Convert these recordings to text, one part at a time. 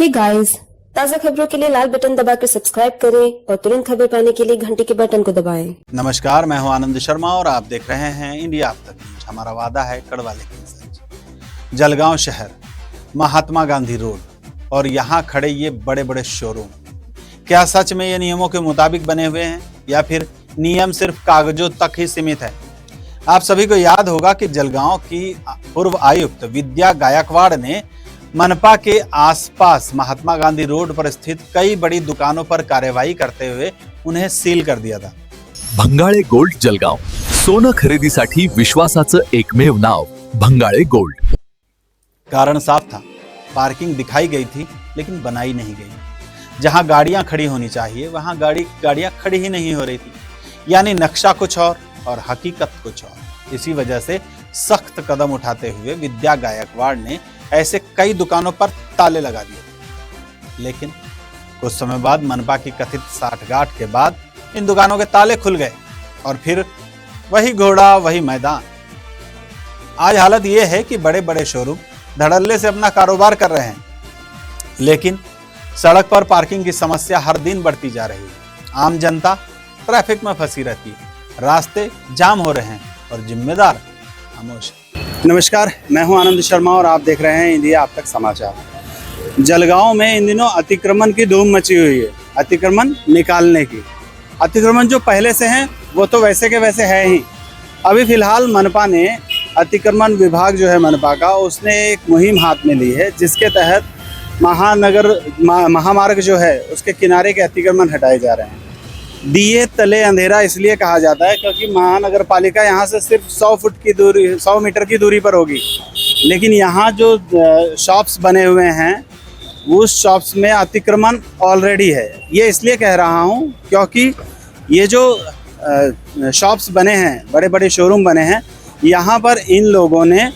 Hey guys, ताज़ा खबरों के लिए लाल बटन दबाकर सब्सक्राइब करें और तुरंत खबर पाने के लिए घंटी के बटन को दबाएं। नमस्कार, मैं हूं आनंद शर्मा और आप देख रहे हैं इंडिया अब तक न्यूज। हमारा वादा है कड़वा लेकिन सच। जलगांव शहर, महात्मा गांधी रोड और यहाँ खड़े ये बड़े बड़े शोरूम, क्या सच में ये नियमों के मुताबिक बने हुए हैं या फिर नियम सिर्फ कागजों तक ही सीमित है? आप सभी को याद होगा कि जलगांव की पूर्व आयुक्त विद्या गायकवाड़ ने मनपा के आसपास महात्मा गांधी रोड पर स्थित कई बड़ी दुकानों पर कार्यवाही करते हुए उन्हें सील कर दिया था। भंगाळे गोल्ड जलगांव, सोनं खरेदीसाठी विश्वासाचं एकमेव नाव भंगाळे गोल्ड। कारण साफ था, पार्किंग दिखाई गई थी लेकिन बनाई नहीं गई। जहां गाड़ियां खड़ी होनी चाहिए वहां गाड़ियां खड़ी ही नहीं हो रही थी, यानी नक्शा कुछ और हकीकत कुछ और। इसी वजह से सख्त कदम उठाते हुए विद्या गायकवाड़ ने ऐसे कई दुकानों पर ताले लगा दिए। लेकिन कुछ समय बाद मनपा की कथित साठगांठ के बाद इन दुकानों के ताले खुल गए और फिर वही घोड़ा वही मैदान। आज हालत यह है कि बड़े बड़े शोरूम धड़ल्ले से अपना कारोबार कर रहे हैं, लेकिन सड़क पर पार्किंग की समस्या हर दिन बढ़ती जा रही है। आम जनता ट्रैफिक में फंसी रहती है, रास्ते जाम हो रहे हैं और जिम्मेदार खामोश। नमस्कार, मैं हूं आनंद शर्मा और आप देख रहे हैं इंडिया अब तक समाचार। जलगांव में इन दिनों अतिक्रमण की धूम मची हुई है। अतिक्रमण निकालने की, अतिक्रमण जो पहले से हैं वो तो वैसे के वैसे है ही। अभी फिलहाल मनपा ने, अतिक्रमण विभाग जो है मनपा का, उसने एक मुहिम हाथ में ली है जिसके तहत महामार्ग जो है उसके किनारे के अतिक्रमण हटाए जा रहे हैं। दिए तले अंधेरा इसलिए कहा जाता है क्योंकि महानगर पालिका यहाँ से सिर्फ 100 मीटर की दूरी पर होगी, लेकिन यहाँ जो शॉप्स बने हुए हैं उस शॉप्स में अतिक्रमण ऑलरेडी है। ये इसलिए कह रहा हूँ क्योंकि ये जो शॉप्स बने हैं, बड़े बड़े शोरूम बने हैं, यहाँ पर इन लोगों ने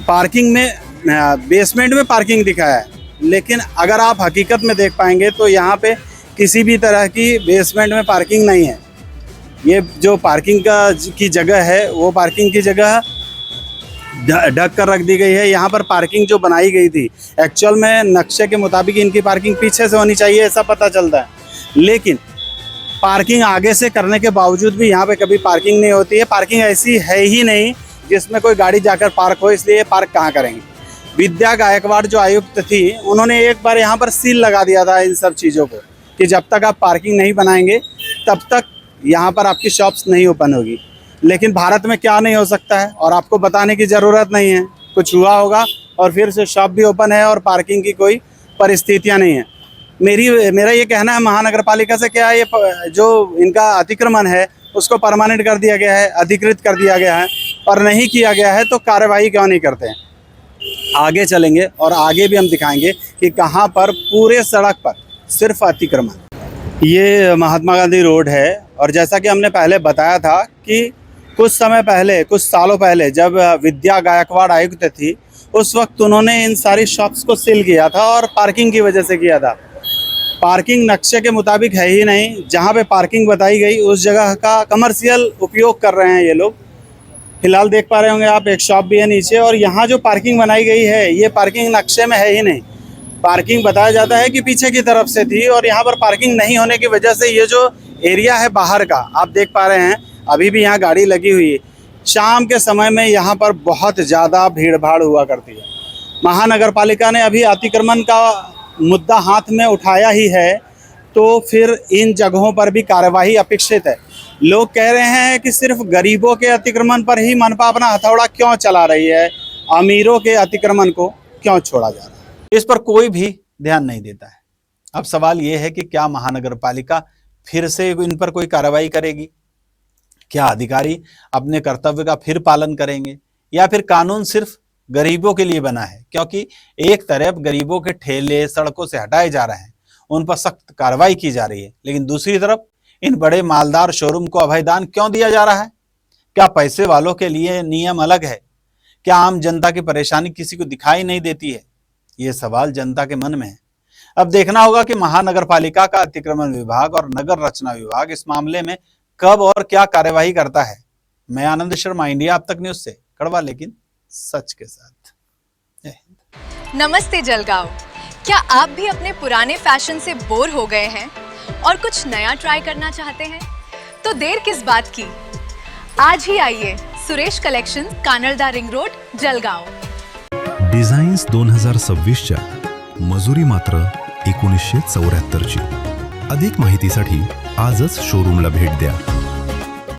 पार्किंग में बेसमेंट में पार्किंग दिखाया है, लेकिन अगर आप हकीकत में देख पाएंगे तो यहाँ पे किसी भी तरह की बेसमेंट में पार्किंग नहीं है। ये जो पार्किंग की जगह है वो पार्किंग की जगह ढक कर रख दी गई है। यहाँ पर पार्किंग जो बनाई गई थी एक्चुअल में नक्शे के मुताबिक इनकी पार्किंग पीछे से होनी चाहिए, ऐसा पता चलता है, लेकिन पार्किंग आगे से करने के बावजूद भी यहाँ पे कभी पार्किंग नहीं होती है। पार्किंग ऐसी है ही नहीं जिसमें कोई गाड़ी जाकर पार्क हो, इसलिए पार्क कहाँ करेंगे। विद्या गायकवाड़ जो आयुक्त थी उन्होंने एक बार यहाँ पर सील लगा दिया था इन सब चीज़ों को कि जब तक आप पार्किंग नहीं बनाएंगे तब तक यहाँ पर आपकी शॉप्स नहीं ओपन होगी। लेकिन भारत में क्या नहीं हो सकता है और आपको बताने की ज़रूरत नहीं है। कुछ हुआ होगा और फिर से शॉप भी ओपन है और पार्किंग की कोई परिस्थितियाँ नहीं है। मेरा ये कहना है महानगर पालिका से, क्या ये जो इनका अतिक्रमण है उसको परमानेंट कर दिया गया है, अधिकृत कर दिया गया है और नहीं किया गया है तो कार्रवाई क्यों नहीं करते हैं? आगे चलेंगे और आगे भी हम दिखाएंगे कि कहाँ पर पूरे सड़क पर सिर्फ अतिक्रमण। ये महात्मा गांधी रोड है और जैसा कि हमने पहले बताया था कि कुछ समय पहले, कुछ सालों पहले जब विद्या गायकवाड़ आयुक्त थी उस वक्त उन्होंने इन सारी शॉप्स को सील किया था और पार्किंग की वजह से किया था। पार्किंग नक्शे के मुताबिक है ही नहीं, जहाँ पे पार्किंग बताई गई उस जगह का कमर्शियल उपयोग कर रहे हैं ये लोग। फिलहाल देख पा रहे होंगे आप, एक शॉप भी है नीचे और यहाँ जो पार्किंग बनाई गई है ये पार्किंग नक्शे में है ही नहीं। पार्किंग बताया जाता है कि पीछे की तरफ से थी और यहाँ पर पार्किंग नहीं होने की वजह से ये जो एरिया है बाहर का, आप देख पा रहे हैं अभी भी यहाँ गाड़ी लगी हुई है। शाम के समय में यहाँ पर बहुत ज़्यादा भीड़ भाड़ हुआ करती है। महानगर पालिका ने अभी अतिक्रमण का मुद्दा हाथ में उठाया ही है तो फिर इन जगहों पर भी कार्यवाही अपेक्षित है। लोग कह रहे हैं कि सिर्फ गरीबों के अतिक्रमण पर ही मनपा अपना हथौड़ा क्यों चला रही है, अमीरों के अतिक्रमण को क्यों छोड़ा जा रहा है? इस पर कोई भी ध्यान नहीं देता है। अब सवाल यह है कि क्या महानगर पालिका फिर से इन पर कोई कार्रवाई करेगी? क्या अधिकारी अपने कर्तव्य का फिर पालन करेंगे या फिर कानून सिर्फ गरीबों के लिए बना है? क्योंकि एक तरफ गरीबों के ठेले सड़कों से हटाए जा रहे हैं, उन पर सख्त कार्रवाई की जा रही है, लेकिन दूसरी तरफ इन बड़े मालदार शोरूम को अभयदान क्यों दिया जा रहा है? क्या पैसे वालों के लिए नियम अलग है? क्या आम जनता की परेशानी किसी को दिखाई नहीं देती है? ये सवाल जनता के मन में है। अब देखना होगा कि महानगर पालिका का अतिक्रमण विभाग और नगर रचना विभाग इस मामले में कब और क्या कार्यवाही करता है। मैं आनंद शर्मा, इंडिया अब तक न्यूज से कड़वा लेकिन सच के साथ। नमस्ते जलगांव, क्या आप भी अपने पुराने फैशन से बोर हो गए हैं और कुछ नया ट्राई करना चाहते हैं? तो देर किस बात की, आज ही आइए Suresh collection, Kanada ring road, Jalgaon. Designs 2026च्या मजुरी मात्र 1974ची. अधिक माहितीसाठी आजच शोरूमला भेट द्या.